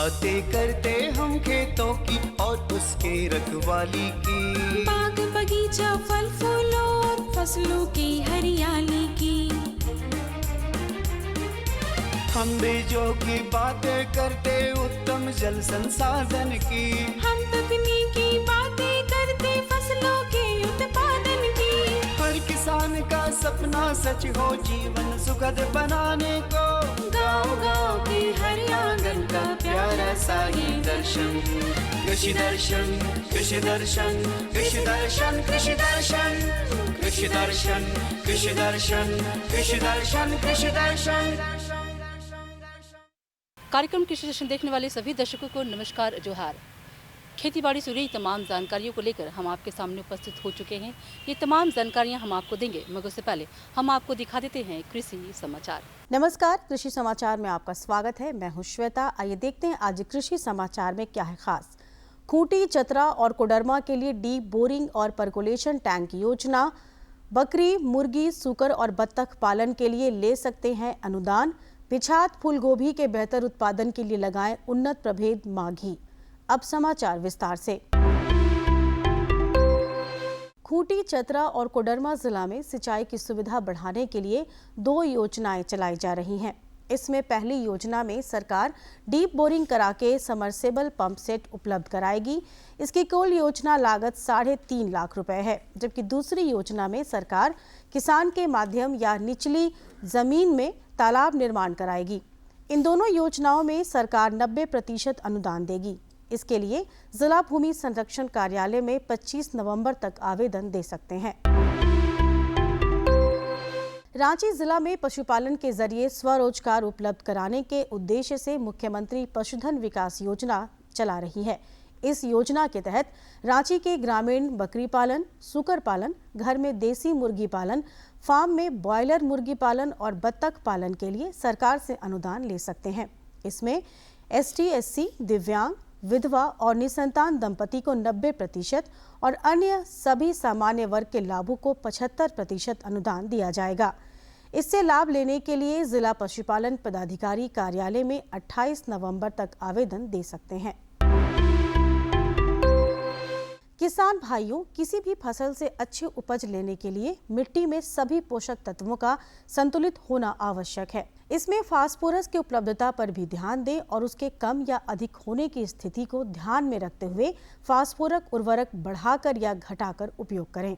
बातें करते हम खेतों की और उसके रखवाली की, बाग बगीचा फल फूलों और फसलों की हरियाली की। हम बीजों की बातें करते उत्तम जल संसाधन की, हम तकनीकी बातें करते फसलों के उत्पादन की। हर किसान का सपना सच हो जीवन सुखद बनाने को, गाँव-गाँव के हर आंगन का प्यारा सा ये दर्शन। कृषि दर्शन, कृषि दर्शन, कृषि दर्शन, कृषि दर्शन, कृषि दर्शन, कृषि दर्शन, कृषि दर्शन, कृषि दर्शन। कार्यक्रम कृषि दर्शन देखने वाले सभी दर्शकों को नमस्कार, जोहार। खेती बाड़ी से जुड़ी तमाम जानकारियों को लेकर हम आपके सामने उपस्थित हो चुके हैं। ये तमाम जानकारियां हम आपको देंगे, मगर उससे पहले हम आपको दिखा देते हैं कृषि समाचार। नमस्कार, कृषि समाचार में आपका स्वागत है। मैं हूं श्वेता। आइए देखते हैं आज कृषि समाचार में क्या है खास। खूंटी, चतरा और कोडरमा के लिए डीप बोरिंग और परकोलेशन टैंक योजना। बकरी, मुर्गी, सूकर और बत्तख पालन के लिए ले सकते हैं अनुदान। पिछात फूल गोभी के बेहतर उत्पादन के लिए लगाएं उन्नत प्रभेद माघी। अब समाचार विस्तार से। खूंटी, चतरा और कोडरमा जिला में सिंचाई की सुविधा बढ़ाने के लिए 2 योजनाएं चलाई जा रही हैं। इसमें पहली योजना में सरकार डीप बोरिंग करा के समरसेबल पंप सेट उपलब्ध कराएगी। इसकी कुल योजना लागत 3.5 लाख रुपए है, जबकि दूसरी योजना में सरकार किसान के माध्यम या निचली जमीन में तालाब निर्माण कराएगी। इन दोनों योजनाओं में सरकार 90% अनुदान देगी। इसके लिए जिला भूमि संरक्षण कार्यालय में 25 नवंबर तक आवेदन दे सकते हैं। रांची जिला में पशुपालन के जरिए स्वरोजगार उपलब्ध कराने के उद्देश्य से मुख्यमंत्री पशुधन विकास योजना चला रही है। इस योजना के तहत रांची के ग्रामीण बकरी पालन, सूकर पालन, घर में देसी मुर्गी पालन, फार्म में ब्रॉयलर मुर्गी पालन और बत्तख पालन के लिए सरकार से अनुदान ले सकते हैं। इसमें ST, SC, दिव्यांग, विधवा और निसंतान दंपति को 90% और अन्य सभी सामान्य वर्ग के लाभुक को 75% अनुदान दिया जाएगा। इससे लाभ लेने के लिए जिला पशुपालन पदाधिकारी कार्यालय में 28 नवंबर तक आवेदन दे सकते हैं। किसान भाइयों, किसी भी फसल से अच्छी उपज लेने के लिए मिट्टी में सभी पोषक तत्वों का संतुलित होना आवश्यक है। इसमें फास्फोरस की उपलब्धता पर भी ध्यान दें और उसके कम या अधिक होने की स्थिति को ध्यान में रखते हुए फास्फोरक उर्वरक बढ़ाकर या घटाकर उपयोग करें।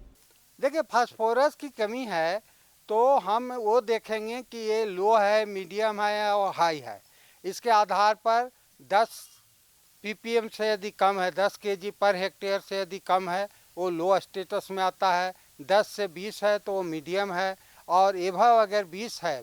देखिए, फास्फोरस की कमी है तो हम वो देखेंगे कि ये लो है, मीडियम है और हाई है। इसके आधार पर 10 ppm से यदि कम है, 10 kg पर हेक्टेयर से यदि कम है, वो लो स्टेटस में आता है। 10 से 20 है तो वो मीडियम है, और एभव अगर 20 है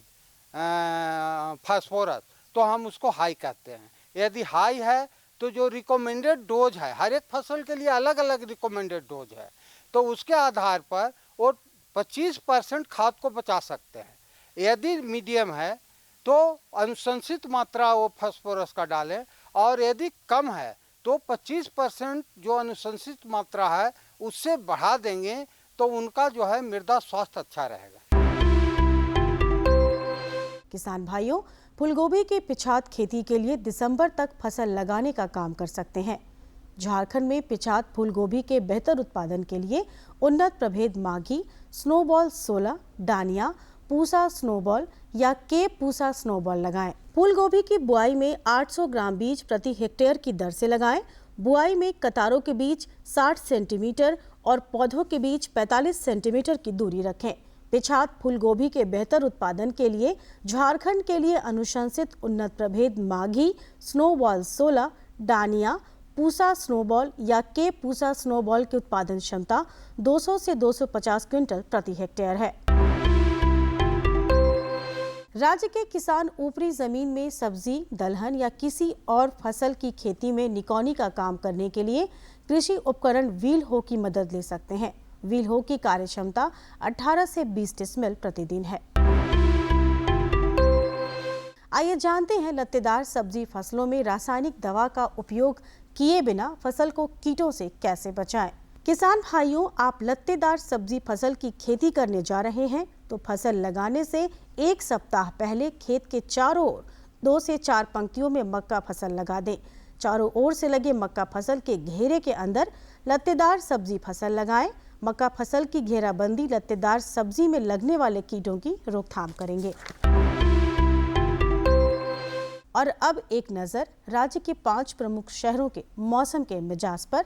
फास्फोरस तो हम उसको हाई कहते हैं। यदि हाई है तो जो रिकमेंडेड डोज है, हर एक फसल के लिए अलग अलग रिकमेंडेड डोज है, तो उसके आधार पर वो 25% खाद को बचा सकते हैं। यदि मीडियम है तो अनुशंसित मात्रा वो फास्फोरस का डालें, और यदि कम है तो 25% जो अनुशंसित मात्रा है उससे बढ़ा देंगे तो उनका जो है मृदा स्वास्थ्य अच्छा रहेगा। किसान भाइयों, फूलगोभी की पिछात खेती के लिए दिसंबर तक फसल लगाने का काम कर सकते हैं। झारखंड में पिछात फूलगोभी के बेहतर उत्पादन के लिए उन्नत प्रभेद Maghi, snowball 16, Dania, Pusa snowball या केप पूसा स्नोबॉल लगाएं। फूलगोभी की बुआई में 800 ग्राम बीज प्रति हेक्टेयर की दर से लगाएं। बुआई में कतारों के बीच 60 सेंटीमीटर और पौधों के बीच 45 सेंटीमीटर की दूरी रखें। पिछात फूलगोभी के बेहतर उत्पादन के लिए झारखंड के लिए अनुशंसित उन्नत प्रभेद Maghi, snowball 16, Dania, Pusa snowball या केप पूसा स्नोबॉल की उत्पादन क्षमता 200 से 250 क्विंटल प्रति हेक्टेयर है। राज्य के किसान ऊपरी जमीन में सब्जी, दलहन या किसी और फसल की खेती में निकौनी का काम करने के लिए कृषि उपकरण व्हील हो की मदद ले सकते हैं। व्हील हो की कार्य क्षमता 18 से 20 डिसमिल प्रतिदिन है। आइए जानते हैं लत्तेदार सब्जी फसलों में रासायनिक दवा का उपयोग किए बिना फसल को कीटों से कैसे बचाएं। किसान भाइयों, आप लत्तेदार सब्जी फसल की खेती करने जा रहे हैं तो फसल लगाने से 1 सप्ताह पहले खेत के चारों ओर 2 से 4 पंक्तियों में मक्का फसल लगा दें। चारों ओर से लगे मक्का फसल के घेरे के अंदर लत्तेदार सब्जी फसल लगाएं। मक्का फसल की घेराबंदी लत्तेदार सब्जी में लगने वाले कीटों की रोकथाम करेंगे। और अब एक नजर राज्य के 5 प्रमुख शहरों के मौसम के मिजाज पर।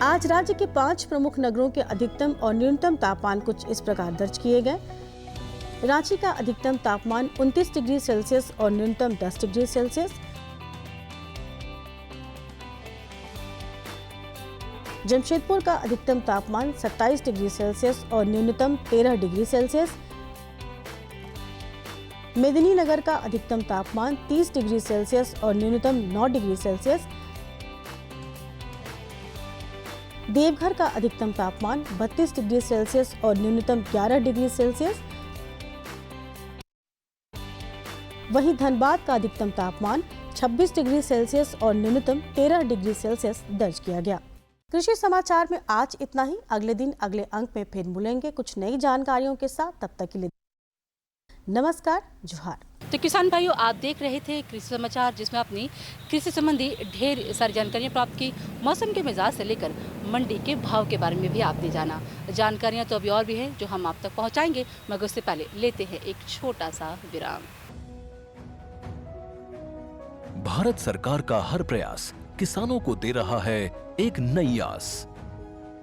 आज राज्य के 5 प्रमुख नगरों के अधिकतम और न्यूनतम तापमान कुछ इस प्रकार दर्ज किए गए। रांची का अधिकतम तापमान 29 डिग्री सेल्सियस और न्यूनतम 10 डिग्री सेल्सियस। जमशेदपुर का अधिकतम तापमान 27 डिग्री सेल्सियस और न्यूनतम 13 डिग्री सेल्सियस। मेदिनीनगर का अधिकतम तापमान 30 डिग्री सेल्सियस और न्यूनतम 9 डिग्री सेल्सियस। देवघर का अधिकतम तापमान 32 डिग्री सेल्सियस और न्यूनतम 11 डिग्री सेल्सियस। वहीं धनबाद का अधिकतम तापमान 26 डिग्री सेल्सियस और न्यूनतम 13 डिग्री सेल्सियस दर्ज किया गया। कृषि समाचार में आज इतना ही। अगले दिन अगले अंक में फिर मिलेंगे कुछ नई जानकारियों के साथ। तब तक के लिए नमस्कार, जोहार। तो किसान भाइयों, आप देख रहे थे कृषि समाचार, जिसमें आपने कृषि संबंधी ढेर सारी जानकारियां प्राप्त की। मौसम के मिजाज से लेकर मंडी के भाव के बारे में भी आपने जाना। जानकारियां तो अभी और भी हैं जो हम आप तक पहुंचाएंगे, मगर उससे पहले लेते हैं एक छोटा सा विराम। भारत सरकार का हर प्रयास किसानों को दे रहा है एक नई आस।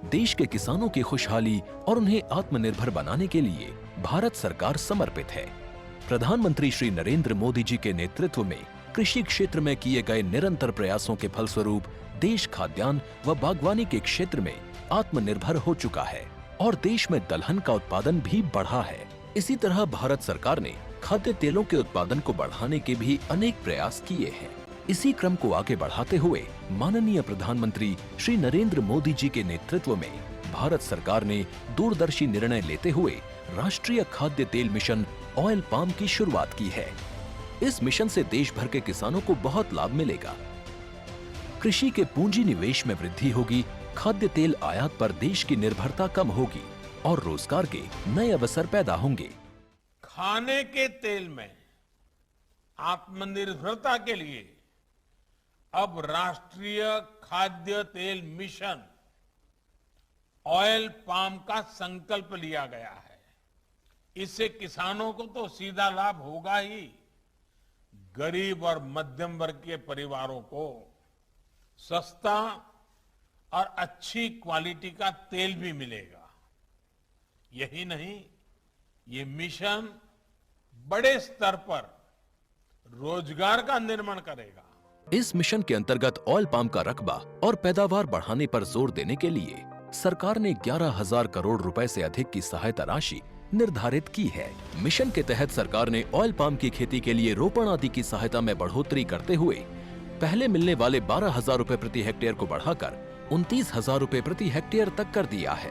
देश के किसानों की खुशहाली और उन्हें आत्मनिर्भर बनाने के लिए भारत सरकार समर्पित है। प्रधानमंत्री श्री नरेंद्र मोदी जी के नेतृत्व में कृषि क्षेत्र में किए गए निरंतर प्रयासों के फलस्वरूप देश खाद्यान्न व बागवानी के क्षेत्र में आत्मनिर्भर हो चुका है और देश में दलहन का उत्पादन भी बढ़ा है। इसी तरह भारत सरकार ने खाद्य तेलों के उत्पादन को बढ़ाने के भी अनेक प्रयास किए हैं। इसी क्रम को आगे बढ़ाते हुए माननीय प्रधानमंत्री श्री नरेंद्र मोदी जी के नेतृत्व में भारत सरकार ने दूरदर्शी निर्णय लेते हुए राष्ट्रीय खाद्य तेल मिशन ऑयल पाम की शुरुआत की है। इस मिशन से देश भर के किसानों को बहुत लाभ मिलेगा। कृषि के पूंजी निवेश में वृद्धि होगी, खाद्य तेल आयात पर देश की निर्भरता कम होगी और रोजगार के नए अवसर पैदा होंगे। खाने के तेल में आत्मनिर्भरता के लिए अब राष्ट्रीय खाद्य तेल मिशन ऑयल पाम का संकल्प लिया गया है। इससे किसानों को तो सीधा लाभ होगा ही, गरीब और मध्यम वर्ग के परिवारों को सस्ता और अच्छी क्वालिटी का तेल भी मिलेगा। यही नहीं, ये मिशन बड़े स्तर पर रोजगार का निर्माण करेगा। इस मिशन के अंतर्गत ऑयल पाम का रकबा और पैदावार बढ़ाने पर जोर देने के लिए सरकार ने 11,000 करोड़ रुपए से अधिक की सहायता राशि निर्धारित की है। मिशन के तहत सरकार ने ऑयल पाम की खेती के लिए रोपण आदि की सहायता में बढ़ोतरी करते हुए पहले मिलने वाले 12,000 रुपए प्रति हेक्टेयर को बढ़ाकर 29,000 रुपए प्रति हेक्टेयर तक कर दिया है।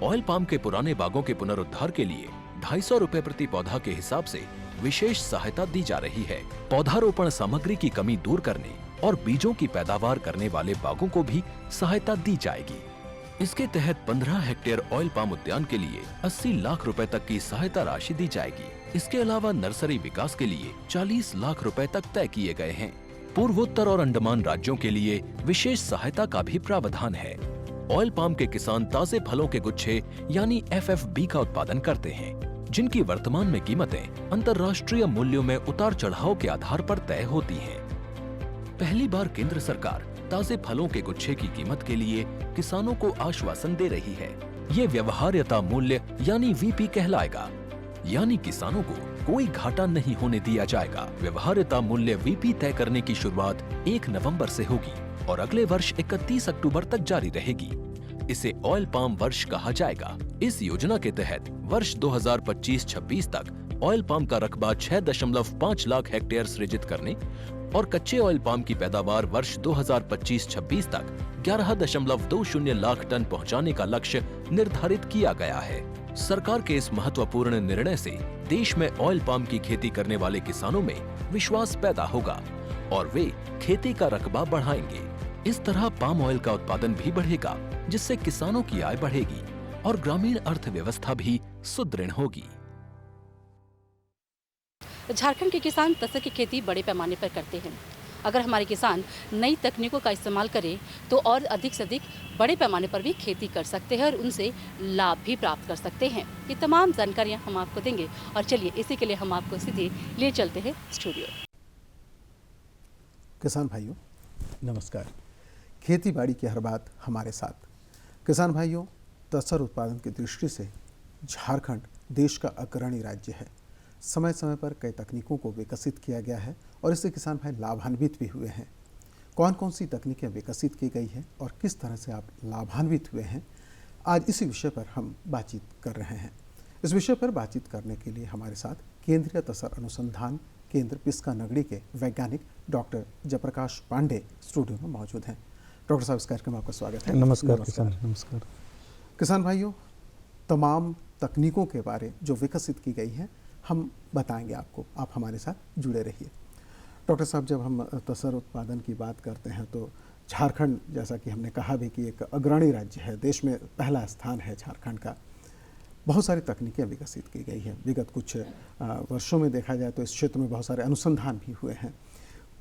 ऑयल पाम के पुराने बागों के पुनरुद्धार के लिए 250 रुपए प्रति पौधा के हिसाब से विशेष सहायता दी जा रही है। पौधारोपण सामग्री की कमी दूर करने और बीजों की पैदावार करने वाले बागों को भी सहायता दी जाएगी। इसके तहत 15 हेक्टेयर ऑयल पाम उद्यान के लिए 80 लाख रुपए तक की सहायता राशि दी जाएगी। इसके अलावा नर्सरी विकास के लिए 40 लाख रुपए तक तय किए गए हैं। पूर्वोत्तर और अंडमान राज्यों के लिए विशेष सहायता का भी प्रावधान है। ऑयल पाम के किसान ताजे फलों के गुच्छे यानी FFB का उत्पादन करते हैं, जिनकी वर्तमान में कीमतें अंतर्राष्ट्रीय मूल्यों में उतार चढ़ाव के आधार पर तय होती हैं। पहली बार केंद्र सरकार ताजे फलों के गुच्छे की कीमत के लिए किसानों को आश्वासन दे रही है। ये व्यवहार्यता मूल्य यानी VP कहलाएगा, यानी किसानों को कोई घाटा नहीं होने दिया जाएगा। व्यवहार्यता मूल्य VP तय करने की शुरुआत 1 नवंबर से होगी और अगले वर्ष 31 अक्टूबर तक जारी रहेगी। इसे ऑयल पाम वर्ष कहा जाएगा। इस योजना के तहत वर्ष 2025-26 तक ऑयल पाम का रकबा 6.5 लाख हेक्टेयर सृजित करने और कच्चे ऑयल पाम की पैदावार वर्ष 2025-26 तक 11.20 लाख टन पहुंचाने का लक्ष्य निर्धारित किया गया है। सरकार के इस महत्वपूर्ण निर्णय से देश में ऑयल पाम की खेती करने वाले किसानों में विश्वास पैदा होगा और वे खेती का रकबा बढ़ाएंगे। इस तरह पाम ऑयल का उत्पादन भी बढ़ेगा, जिससे किसानों की आय बढ़ेगी और ग्रामीण अर्थव्यवस्था भी सुदृढ़ होगी। झारखंड के किसान तसर की खेती बड़े पैमाने पर करते हैं। अगर हमारे किसान नई तकनीकों का इस्तेमाल करें तो और अधिक से अधिक बड़े पैमाने पर भी खेती कर सकते हैं और उनसे लाभ भी प्राप्त कर सकते हैं। ये तमाम जानकारियां हम आपको देंगे और चलिए इसी के लिए हम आपको सीधे ले चलते हैं स्टूडियो। किसान भाइयों नमस्कार। खेती बाड़ी की हर बात हमारे साथ। किसान भाइयों, तसर उत्पादन की दृष्टि से झारखंड देश का अग्रणी राज्य है। समय समय पर कई तकनीकों को विकसित किया गया है और इससे किसान भाई लाभान्वित भी हुए हैं। कौन कौन सी तकनीकें विकसित की गई हैं और किस तरह से आप लाभान्वित हुए हैं, आज इसी विषय पर हम बातचीत कर रहे हैं। इस विषय पर बातचीत करने के लिए हमारे साथ केंद्रीय तसर अनुसंधान केंद्र पिस्का नगड़ी के वैज्ञानिक डॉक्टर जयप्रकाश पांडे स्टूडियो में मौजूद हैं। डॉक्टर साहब, इस कार्यक्रम में आपका स्वागत है। नमस्कार किसान। नमस्कार किसान भाइयों, तमाम तकनीकों के बारे जो विकसित की गई हैं हम बताएंगे आपको, आप हमारे साथ जुड़े रहिए। डॉक्टर साहब, जब हम तसर उत्पादन की बात करते हैं तो झारखंड, जैसा कि हमने कहा भी कि एक अग्रणी राज्य है, देश में पहला स्थान है झारखंड का। बहुत सारी तकनीकें विकसित की गई हैं। विगत कुछ वर्षों में देखा जाए तो इस क्षेत्र में बहुत सारे अनुसंधान भी हुए हैं।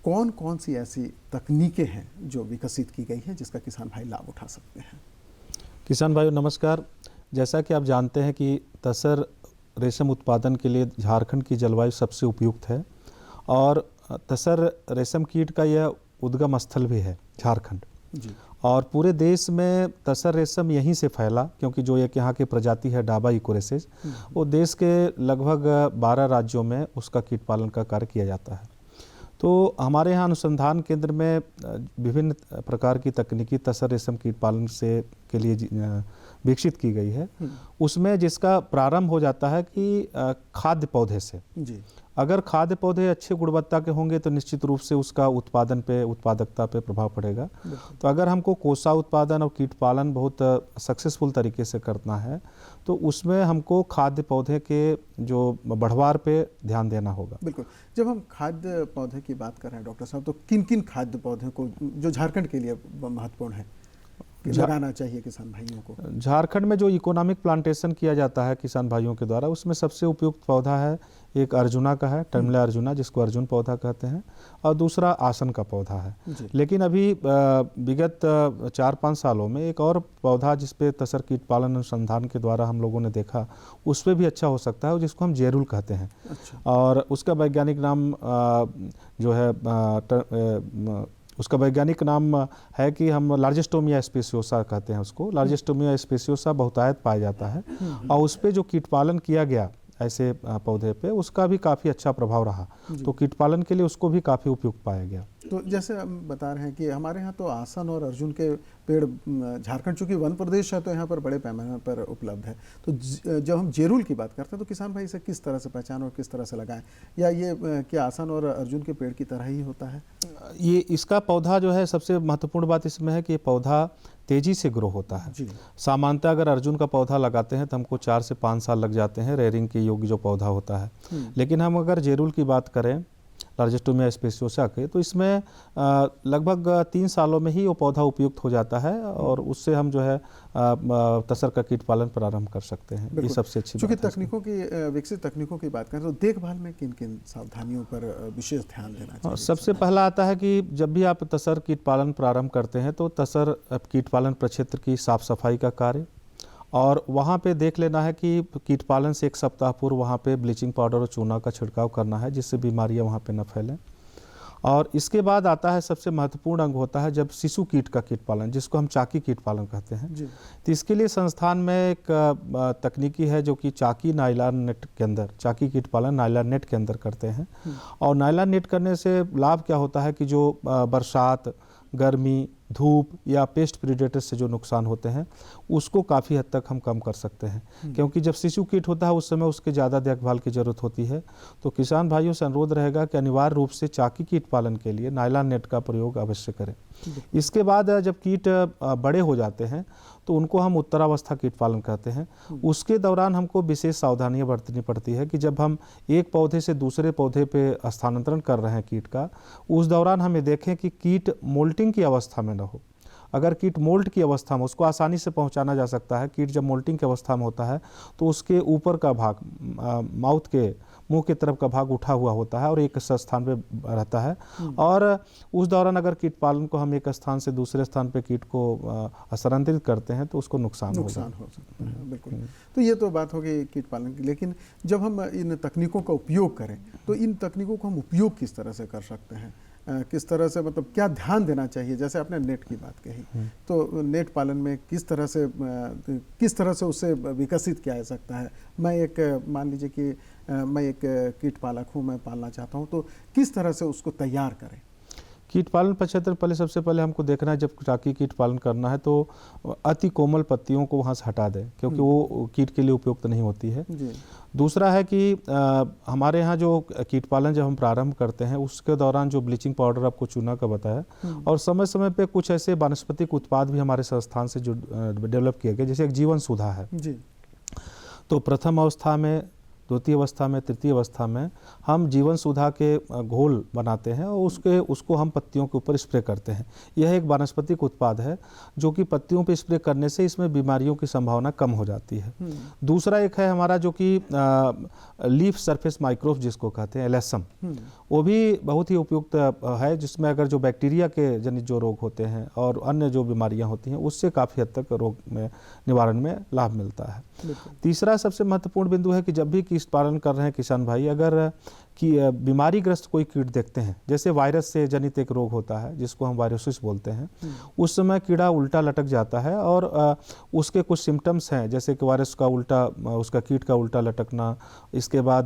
कौन कौन सी ऐसी तकनीकें हैं जो विकसित की गई हैं जिसका किसान भाई लाभ उठा सकते हैं? किसान भाइयों नमस्कार। जैसा कि आप जानते हैं कि तसर रेशम उत्पादन के लिए झारखंड की जलवायु सबसे उपयुक्त है और तसर रेशम कीट का यह उद्गम स्थल भी है झारखंड जी। और पूरे देश में तसर रेशम यहीं से फैला, क्योंकि जो एक यहाँ की प्रजाति है डाबा इकोरेसिस, वो देश के लगभग 12 राज्यों में उसका कीट पालन का कार्य किया जाता है। तो हमारे यहाँ अनुसंधान केंद्र में विभिन्न प्रकार की तकनीकी तसर रेशम कीट पालन से के लिए विकसित की गई है। उसमें जिसका प्रारंभ हो जाता है कि खाद्य पौधे से जी। अगर खाद्य पौधे अच्छे गुणवत्ता के होंगे तो निश्चित रूप से उसका उत्पादन पे, उत्पादकता पे प्रभाव पड़ेगा। तो अगर हमको कोसा उत्पादन और कीट पालन बहुत सक्सेसफुल तरीके से करना है तो उसमें हमको खाद्य पौधे के जो बढ़वार पे ध्यान देना होगा। बिल्कुल। जब हम खाद्य पौधे की बात कर रहे हैं डॉक्टर साहब, तो किन किन खाद्य पौधों को जो झारखंड के लिए महत्वपूर्ण है कि लगाना चाहिए किसान भाइयों को? झारखंड में जो इकोनॉमिक प्लांटेशन किया जाता है किसान भाइयों के द्वारा, उसमें सबसे उपयुक्त पौधा है एक अर्जुना का है, टर्मिला अर्जुना, जिसको अर्जुन पौधा कहते हैं, और दूसरा आसन का पौधा है। लेकिन अभी विगत 4-5 सालों में एक और पौधा जिसपे तसर कीट पालन अनुसंधान के द्वारा हम लोगों ने देखा, उस पर भी अच्छा हो सकता है, जिसको हम जेरुल कहते हैं। और उसका वैज्ञानिक नाम जो है उसका वैज्ञानिक नाम है कि हम लार्जेस्टोमिया स्पेसियोसा कहते हैं उसको। लार्जेस्टोमिया स्पेसियोसा बहुतायत पाया जाता है और उस पर जो कीट पालन किया गया ऐसे पौधे पे, उसका भी काफ़ी अच्छा प्रभाव रहा। तो कीट पालन के लिए उसको भी काफ़ी उपयुक्त पाया गया। तो जैसे हम बता रहे हैं कि हमारे यहाँ तो आसन और अर्जुन के पेड़, झारखंड चूँकि वन प्रदेश है तो यहाँ पर बड़े पैमाने पर उपलब्ध है। तो जब हम जेरुल की बात करते हैं तो किसान भाई इसे किस तरह से पहचान और किस तरह से लगाएं, या ये क्या आसन और अर्जुन के पेड़ की तरह ही होता है? ये इसका पौधा जो है, सबसे महत्वपूर्ण बात इसमें है कि ये पौधा तेजी से ग्रो होता है। सामान्यतः अगर अर्जुन का पौधा लगाते हैं तो हमको 4 से 5 साल लग जाते हैं रेयरिंग के योग्य जो पौधा होता है। लेकिन हम अगर जेरुल की बात करें, लार्जेस्टोमिया स्पेसियोसा के, तो इसमें लगभग 3 सालों में ही वो पौधा उपयुक्त हो जाता है और उससे हम जो है तसर का कीट पालन प्रारंभ कर सकते हैं। ये सबसे अच्छी बात है। तकनीकों की विकसित तकनीकों की बात करें तो देखभाल में किन किन सावधानियों पर विशेष ध्यान देना चाहिए? सबसे पहला आता है कि जब भी आप तसर कीट पालन प्रारंभ करते हैं तो तसर कीट पालन प्रक्षेत्र की साफ सफाई का कार्य, और वहाँ पे देख लेना है कि कीट पालन से 1 सप्ताह पूर्व वहाँ पे ब्लीचिंग पाउडर और चूना का छिड़काव करना है, जिससे बीमारियाँ वहाँ पे न फैलें। और इसके बाद आता है सबसे महत्वपूर्ण अंग होता है जब शिशु कीट का कीट पालन, जिसको हम चाकी कीट पालन कहते हैं। तो इसके लिए संस्थान में एक तकनीकी है जो कि चाकी नायलॉन नेट के अंदर, चाकी कीट पालन नायलॉन नेट के अंदर करते हैं। और नायलॉन नेट करने से लाभ क्या होता है कि जो बरसात, गर्मी, धूप या पेस्ट प्रीडेटर से जो नुकसान होते हैं उसको काफ़ी हद तक हम कम कर सकते हैं। क्योंकि जब शिशु कीट होता है उस समय उसके ज़्यादा देखभाल की ज़रूरत होती है। तो किसान भाइयों से अनुरोध रहेगा कि अनिवार्य रूप से चाकी कीट पालन के लिए नायलॉन नेट का प्रयोग अवश्य करें। इसके बाद जब कीट बड़े हो जाते हैं तो उनको हम उत्तरावस्था कीट पालन कहते हैं। उसके दौरान हमको विशेष सावधानियां बरतनी पड़ती है कि जब हम एक पौधे से दूसरे पौधे पे स्थानांतरण कर रहे हैं कीट का, उस दौरान हमें देखें कि कीट मोल्टिंग की अवस्था में न हो। अगर कीट मोल्ट की अवस्था में, उसको आसानी से पहुंचाना जा सकता है। कीट जब मोल्टिंग की अवस्था में होता है तो उसके ऊपर का भाग, माउथ के मुंह की तरफ का भाग उठा हुआ होता है और एक स्थान पे रहता है, और उस दौरान अगर कीट पालन को हम एक स्थान से दूसरे स्थान पे कीट को स्थानांतरित करते हैं तो उसको नुकसान हो सकता है। बिल्कुल, तो ये तो बात हो गई कीट पालन की, लेकिन जब हम इन तकनीकों का उपयोग करें तो इन तकनीकों को हम उपयोग किस तरह से कर सकते हैं, किस तरह से, मतलब क्या ध्यान देना चाहिए? जैसे आपने नेट की बात कही, तो नेट पालन में किस तरह से उससे विकसित किया जा सकता है? मैं एक मान लीजिए कि मैं एक कीट पालक हूँ, मैं पालना चाहता हूँ, तो किस तरह से उसको तैयार करें? कीट पालन क्षेत्र पहले सबसे पहले हमको देखना है, जब टाकी कीट पालन करना है तो अति कोमल पत्तियों को वहाँ से हटा दें, क्योंकि वो कीट के लिए उपयुक्त नहीं होती है। दूसरा है कि हमारे यहाँ जो कीट पालन जब हम प्रारंभ करते हैं उसके दौरान जो ब्लीचिंग पाउडर आपको चूना का बताया, और समय समय पे कुछ ऐसे वानस्पतिक उत्पाद भी हमारे संस्थान से जो डेवलप किए गए, जैसे एक जीवन सुधा है जी। तो प्रथम अवस्था में, द्वितीय अवस्था में, तृतीय अवस्था में हम जीवन सुधा के घोल बनाते हैं और उसको हम पत्तियों के ऊपर स्प्रे करते हैं। यह एक वानस्पतिक उत्पाद है जो कि पत्तियों पे स्प्रे करने से इसमें बीमारियों की संभावना कम हो जाती है। दूसरा एक है हमारा जो कि लीफ सरफेस माइक्रोब जिसको कहते हैं, एलएसएम, वो भी बहुत ही उपयुक्त है, जिसमें अगर जो बैक्टीरिया के जनित जो रोग होते हैं और अन्य जो बीमारियां होती हैं उससे काफ़ी हद तक रोग में निवारण में लाभ मिलता है। तीसरा सबसे महत्वपूर्ण बिंदु है कि जब भी कीट पालन कर रहे हैं किसान भाई, अगर कि बीमारीग्रस्त कोई कीट देखते हैं, जैसे वायरस से जनित एक रोग होता है जिसको हम वायरोसिस बोलते हैं, उस समय कीड़ा उल्टा लटक जाता है और उसके कुछ सिम्टम्स हैं, जैसे कि वायरस का उल्टा, उसका कीट का उल्टा लटकना, इसके बाद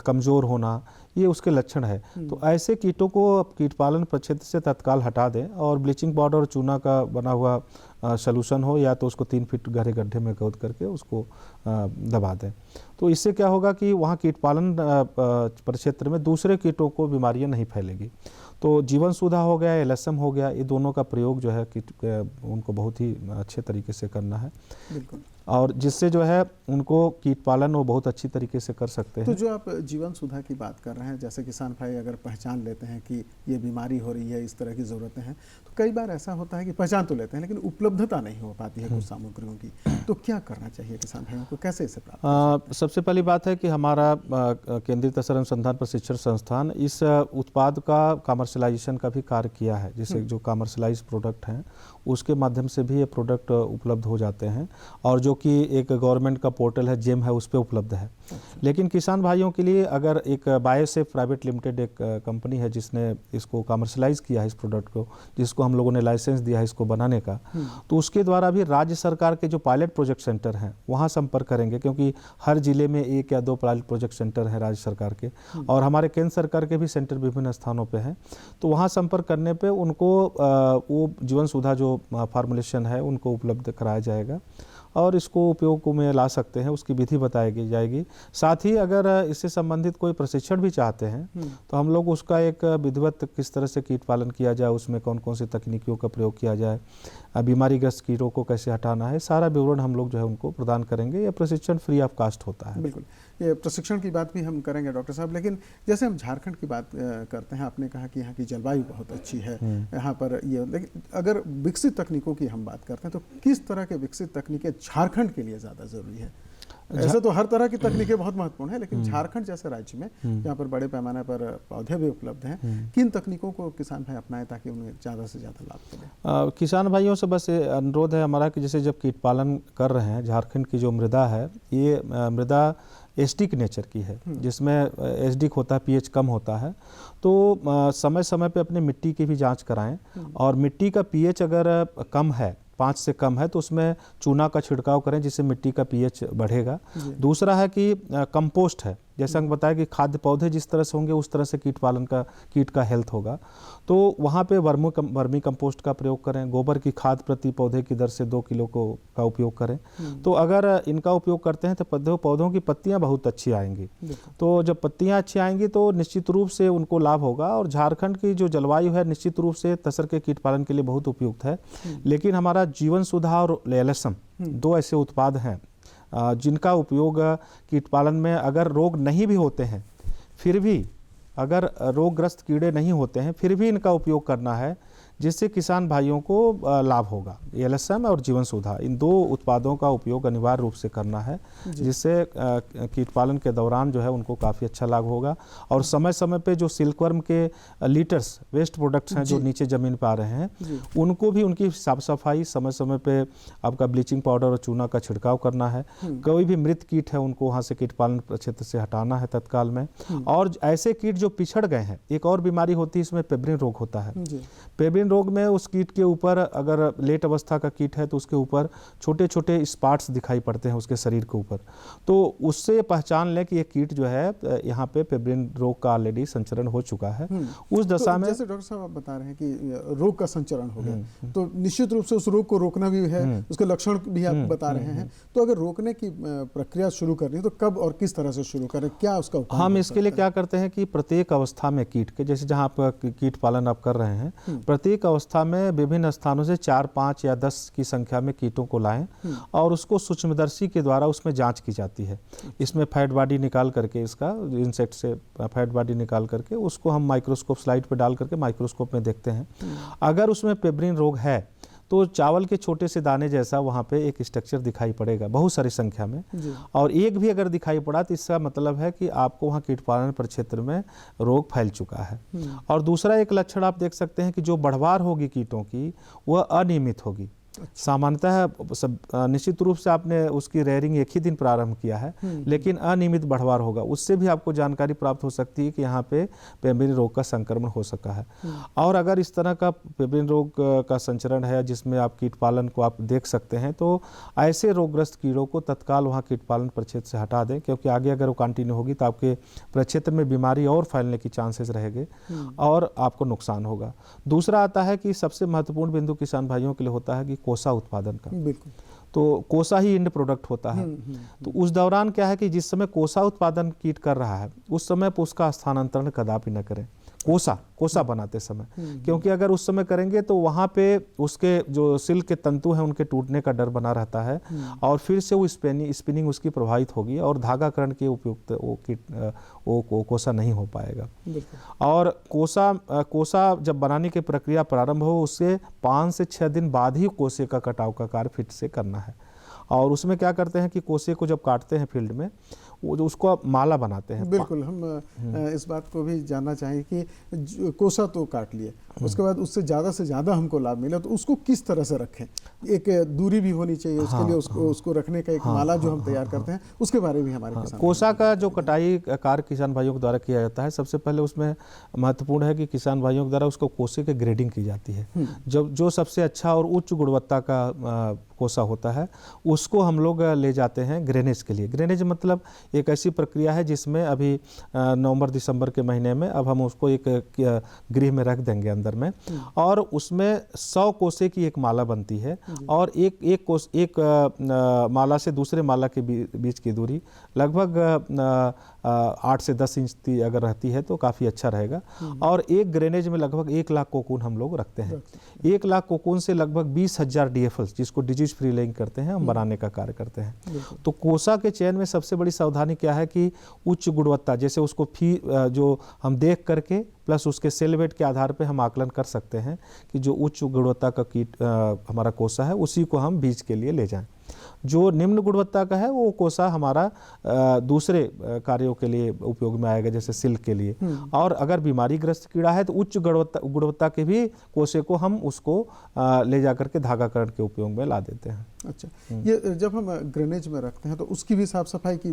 कमज़ोर होना, ये उसके लक्षण है। तो ऐसे कीटों को कीट पालन प्रक्षेत्र से तत्काल हटा दें और ब्लीचिंग पाउडर और चूना का बना हुआ सॉल्यूशन हो, या तो उसको 3 फीट गहरे गड्ढे में खोद करके उसको दबा दें। तो इससे क्या होगा कि वहाँ कीट पालन परिक्षेत्र में दूसरे कीटों को बीमारियां नहीं फैलेगी। तो जीवन सुधा हो गया, एलएसएम हो गया, ये दोनों का प्रयोग जो है कीट उनको बहुत ही अच्छे तरीके से करना है। बिल्कुल, और जिससे जो है उनको कीट पालन वो बहुत अच्छी तरीके से कर सकते हैं। तो जो आप जीवन सुधा की बात कर रहे हैं, जैसे किसान भाई अगर पहचान लेते हैं कि ये बीमारी हो रही है, इस तरह की ज़रूरतें हैं, तो कई बार ऐसा होता है कि पहचान तो लेते हैं लेकिन उपलब्धता नहीं हो पाती है कुछ सामग्रियों की, तो क्या करना चाहिए किसान भाइयों को, कैसे इसे प्राप्त? सबसे पहली बात है कि हमारा केंद्रीय तसर अनुसंधान प्रशिक्षण संस्थान इस उत्पाद का कमर्शलाइजेशन का भी कार्य किया है, जिससे जो कमर्शलाइज प्रोडक्ट हैं उसके माध्यम से भी ये प्रोडक्ट उपलब्ध हो जाते हैं, और जो कि एक गवर्नमेंट का पोर्टल है जेम है उस पर उपलब्ध है। लेकिन किसान भाइयों के लिए अगर एक बायोसेफ प्राइवेट लिमिटेड एक कंपनी है जिसने इसको कमर्शलाइज किया है इस प्रोडक्ट को, जिसको हम लोगों ने लाइसेंस दिया है इसको बनाने का, तो उसके द्वारा भी राज्य सरकार के जो पायलट प्रोजेक्ट सेंटर हैं वहाँ संपर्क करेंगे, क्योंकि हर जिले में 1 या 2 पायलट प्रोजेक्ट सेंटर हैं राज्य सरकार के, और हमारे केंद्र सरकार के भी सेंटर विभिन्न स्थानों पर हैं। तो वहाँ संपर्क करने पर उनको वो जीवन सुधा जो फार्मुलेशन है उनको उपलब्ध कराया जाएगा और इसको उपयोग में ला सकते हैं, उसकी विधि बताई जाएगी। साथ ही अगर इससे संबंधित कोई प्रशिक्षण भी चाहते हैं तो हम लोग उसका एक विधिवत किस तरह से कीट पालन किया जाए, उसमें कौन कौन सी तकनीकियों का प्रयोग किया जाए, बीमारीग्रस्त कीटों को कैसे हटाना है, सारा विवरण हम लोग जो है उनको प्रदान करेंगे। यह प्रशिक्षण फ्री ऑफ कास्ट होता है। बिल्कुल, ये प्रशिक्षण की बात भी हम करेंगे डॉक्टर साहब, लेकिन जैसे हम झारखंड की बात करते हैं, आपने कहा कि यहाँ की जलवायु बहुत अच्छी है, यहाँ पर ये, लेकिन अगर विकसित तकनीकों की हम बात करते हैं तो किस तरह के विकसित तकनीकें झारखंड के लिए ज़्यादा ज़रूरी है? ऐसे तो हर तरह की तकनीकें बहुत महत्वपूर्ण है, लेकिन झारखंड जैसे राज्य में जहाँ पर बड़े पैमाने पर पौधे भी उपलब्ध हैं, किन तकनीकों को किसान भाई अपनाएं ताकि उन्हें ज़्यादा से ज़्यादा लाभ मिले? किसान भाइयों से बस अनुरोध है हमारा कि जैसे जब कीट पालन कर रहे हैं, झारखंड की जो मृदा है ये मृदा एसिडिक नेचर की है, जिसमें एसिडिक होता है, पीएच कम होता है, तो समय समय पे अपने मिट्टी की भी जांच कराएं, और मिट्टी का पीएच अगर कम है, 5 से कम है, तो उसमें चूना का छिड़काव करें जिससे मिट्टी का पीएच बढ़ेगा। दूसरा है कि कंपोस्ट है, जैसा हम बताया कि खाद्य पौधे जिस तरह से होंगे उस तरह से कीट का हेल्थ होगा, तो वहाँ पे वर्मी कंपोस्ट का प्रयोग करें। गोबर की खाद प्रति पौधे की दर से 2 किलो का उपयोग करें। तो अगर इनका उपयोग करते हैं तो पौधों की पत्तियाँ बहुत अच्छी आएंगी। तो जब पत्तियाँ अच्छी आएंगी तो निश्चित रूप से उनको लाभ होगा। और झारखंड की जो जलवायु है निश्चित रूप से तसर के कीट पालन के लिए बहुत उपयुक्त है। लेकिन हमारा जीवन सुधा और लेलसम 2 ऐसे उत्पाद हैं जिनका उपयोग कीट पालन में, अगर रोग नहीं भी होते हैं फिर भी, अगर रोगग्रस्त कीड़े नहीं होते हैं फिर भी इनका उपयोग करना है, जिससे किसान भाइयों को लाभ होगा। एलएसएम और जीवन सुधा इन 2 उत्पादों का उपयोग अनिवार्य रूप से करना है, जिससे कीट पालन के दौरान जो है उनको काफ़ी अच्छा लाभ होगा। और समय समय पे जो सिल्कवर्म के लीटर्स वेस्ट प्रोडक्ट्स हैं जो नीचे ज़मीन पर आ रहे हैं, उनको भी उनकी साफ सफाई समय समय पे आपका ब्लीचिंग पाउडर और चूना का छिड़काव करना है। कोई भी मृत कीट है उनको वहाँ से कीट पालन क्षेत्र से हटाना है तत्काल में। और ऐसे कीट जो पिछड़ गए हैं, एक और बीमारी होती है इसमें पेब्रिन रोग होता है। पेब्रिन रोग में उस कीट के ऊपर अगर लेट अवस्था का कीट है तो उसके ऊपर छोटे छोटे स्पॉट्स दिखाई पड़ते हैं उसके शरीर के ऊपर, तो उससे पहचान लें कि ये कीट जो है यहाँ पे पेब्रिन रोग का ऑलरेडी संचरण हो चुका है। उस दशा में जैसे डॉक्टर साहब आप बता रहे हैं कि रोग का संचरण हो गया, तो निश्चित रूप से उस रोग को रोकना भी है, उसके लक्षण भी आप बता रहे हैं। तो अगर रोकने की प्रक्रिया शुरू करनी है तो कब और किस तरह से शुरू करें, क्या उसका उपाय? हम इसके लिए क्या करते हैं कि प्रत्येक अवस्था में कीट के, जैसे जहाँ आप कीट पालन आप कर रहे हैं, प्रत्येक अवस्था में विभिन्न स्थानों से 4, 5 या 10 की संख्या में कीटों को लाएं और उसको सूक्ष्मदर्शी के द्वारा उसमें जांच की जाती है। इसमें फैट बॉडी निकाल करके, इसका इंसेक्ट से फैट बॉडी निकाल करके उसको हम माइक्रोस्कोप स्लाइड पर डाल करके माइक्रोस्कोप में देखते हैं। अगर उसमें पेब्रिन रोग है तो चावल के छोटे से दाने जैसा वहाँ पे एक स्ट्रक्चर दिखाई पड़ेगा बहुत सारी संख्या में, और एक भी अगर दिखाई पड़ा तो इसका मतलब है कि आपको वहाँ कीट पालन परिक्षेत्र में रोग फैल चुका है। और दूसरा एक लक्षण आप देख सकते हैं कि जो बढ़वार होगी कीटों की वह अनियमित होगी। सामान्यतः निश्चित रूप से आपने उसकी रेयरिंग एक ही दिन प्रारंभ किया है, लेकिन अनियमित बढ़वार होगा, उससे भी आपको जानकारी प्राप्त हो सकती है कि यहाँ पे पेब्रिन रोग का संक्रमण हो सका है। और अगर इस तरह का पेब्रिन रोग का संचरण है जिसमें आप कीट पालन को आप देख सकते हैं, तो ऐसे रोगग्रस्त कीड़ों को तत्काल वहाँ कीट पालन प्रक्षेत्र से हटा दें, क्योंकि आगे अगर वो कंटिन्यू होगी तो आपके प्रक्षेत्र में बीमारी और फैलने की चांसेस रहेंगे और आपको नुकसान होगा। दूसरा आता है कि सबसे महत्वपूर्ण बिंदु किसान भाइयों के लिए होता है कि कोसा उत्पादन का। बिल्कुल। तो कोसा ही इंड प्रोडक्ट होता है। तो उस दौरान क्या है कि जिस समय कोसा उत्पादन कीट कर रहा है उस समय पर उसका स्थानांतरण कदापि न करें, कोसा बनाते समय, क्योंकि अगर उस समय करेंगे तो वहाँ पे उसके जो सिल्क के तंतु हैं उनके टूटने का डर बना रहता है और फिर से वो स्पिनिंग उसकी प्रभावित होगी और धागाकरण के उपयुक्त वो कोसा नहीं हो पाएगा। और कोसा जब बनाने की प्रक्रिया प्रारंभ हो उससे 5 से 6 दिन बाद ही कोसे का कटाव का कार्य फिर से करना है। और उसमें क्या करते हैं कि कोसे को जब काटते हैं फील्ड में, वो जो उसको माला बनाते हैं। बिल्कुल, हम इस बात को भी जानना चाहें कि कोसा तो काट लिए, उसके बाद उससे ज़्यादा हमको लाभ मिला तो उसको किस तरह से रखें? एक दूरी भी होनी चाहिए उसके लिए, उसको रखने का एक माला जो हम तैयार करते हैं उसके बारे में हमारे किसान। कोसा का जो कटाई कार्य किसान भाइयों के द्वारा किया जाता है, सबसे पहले उसमें महत्वपूर्ण है कि किसान भाइयों के द्वारा उसको कोसे की ग्रेडिंग की जाती है। जब जो सबसे अच्छा और उच्च गुणवत्ता का कोसा होता है उसको हम लोग ले जाते हैं ग्रेनेज के लिए। ग्रेनेज मतलब एक ऐसी प्रक्रिया है जिसमें अभी नवंबर-दिसंबर के महीने में अब हम उसको एक गृह में रख देंगे अंदर में, और उसमें 100 कोसे की एक माला बनती है और एक माला से दूसरे माला के बीच की दूरी लगभग 8 से 10 इंच की अगर रहती है तो काफ़ी अच्छा रहेगा। और एक ग्रेनेज में लगभग 1 लाख कोकून हम लोग रखते हैं। 1 लाख कोकून से लगभग 20,000 DFL जिसको डिजीज फ्री लेइंग करते हैं हम बनाने का कार्य करते हैं। तो कोसा के चयन में सबसे बड़ी सावधानी क्या है कि उच्च गुणवत्ता, जैसे उसको जो हम देख करके प्लस उसके सेल वेट के आधार पे हम आकलन कर सकते हैं कि जो उच्च गुणवत्ता का कीट हमारा कोसा है उसी को हम बीज के लिए ले जाएं। जो निम्न गुणवत्ता का है वो कोसा हमारा दूसरे कार्यों के लिए उपयोग में आएगा, जैसे सिल्क के लिए। और अगर बीमारी ग्रस्त कीड़ा है तो उच्च गुणवत्ता के भी कोसे को हम उसको ले जाकर के धागाकरण के उपयोग में ला देते हैं। अच्छा, ये जब हम ग्रेनेज में रखते हैं तो उसकी भी साफ सफाई की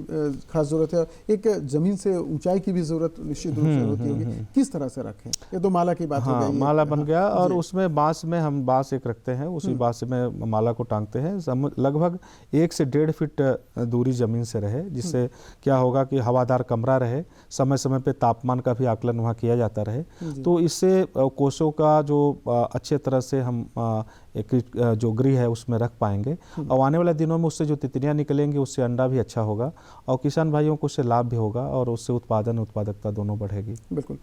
खास जरूरत है, एक जमीन से ऊंचाई की भी जरूरत निश्चित रूप से होती होगी। किस तरह से रखें? ये तो माला की बात हो गई। माला बन गया और उसमें हम बांस एक रखते हैं, उसी बांस में माला को टांगते हैं। लगभग 1 से 1.5 फीट दूरी जमीन से रहे, जिससे क्या होगा कि हवादार कमरा रहे, समय समय पे तापमान का भी आकलन वहाँ किया जाता रहे। तो इससे कोसों का जो अच्छे तरह से हम एक जो गृह है उसमें रख पाएंगे और आने वाले दिनों में उससे जो तितलियां निकलेंगी उससे अंडा भी अच्छा होगा और किसान भाइयों को उससे लाभ भी होगा और उससे उत्पादकता दोनों बढ़ेगी। बिल्कुल।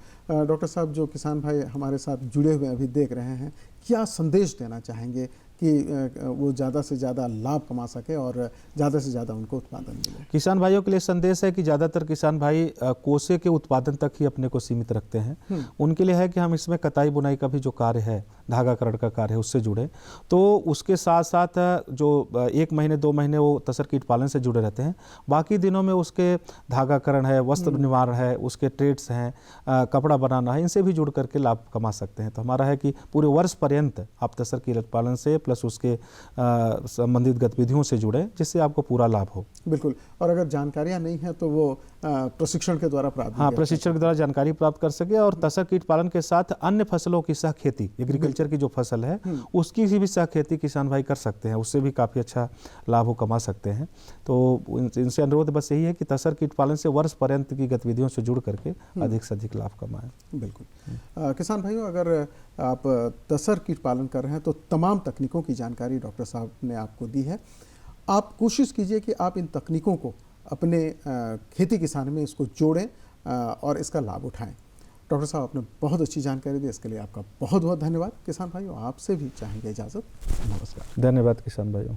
डॉक्टर साहब, जो किसान भाई हमारे साथ जुड़े हुए अभी देख रहे हैं, क्या संदेश देना चाहेंगे कि वो ज़्यादा से ज़्यादा लाभ कमा सके और ज़्यादा से ज़्यादा उनको उत्पादन मिले? किसान भाइयों के लिए संदेश है कि ज़्यादातर किसान भाई कोसे के उत्पादन तक ही अपने को सीमित रखते हैं। उनके लिए है कि हम इसमें कताई बुनाई का भी जो कार्य है, धागाकरण का कार्य है, उससे जुड़े। तो उसके साथ साथ जो 1 महीने 2 महीने वो तसर कीट पालन से जुड़े रहते हैं, बाकी दिनों में उसके धागाकरण है, वस्त्र निर्माण है, उसके ट्रेड्स हैं, कपड़ा बनाना है, इनसे भी जुड़ करके लाभ कमा सकते हैं। तो हमारा है कि पूरे वर्ष पर्यंत आप तसर कीट पालन से प्लस उसके संबंधित गतिविधियों से जुड़े, जिससे आपको पूरा लाभ हो। बिल्कुल। और अगर जानकारियां नहीं है तो वो प्रशिक्षण के द्वारा प्राप्त, हाँ, प्रशिक्षण के द्वारा जानकारी प्राप्त कर सके। और तसर कीट पालन के साथ अन्य फसलों की सह खेती, एग्रीकल्चर की जो फसल है उसकी भी सह खेती किसान भाई कर सकते हैं, उससे भी काफ़ी अच्छा लाभ वो कमा सकते हैं। तो इनसे अनुरोध बस यही है कि तसर कीट पालन से वर्ष पर्यंत की गतिविधियों से जुड़ करके अधिक से अधिक लाभ कमाएं। बिल्कुल। किसान भाइयों, अगर आप तसर कीट पालन कर रहे हैं तो तमाम तकनीकों की जानकारी डॉक्टर साहब ने आपको दी है। आप कोशिश कीजिए कि आप इन तकनीकों को अपने खेती किसानी में इसको जोड़ें और इसका लाभ उठाएं। डॉक्टर साहब, आपने बहुत अच्छी जानकारी दी, इसके लिए आपका बहुत बहुत धन्यवाद। किसान भाइयों, आपसे भी चाहेंगे इजाज़त। नमस्कार। धन्यवाद किसान भाइयों।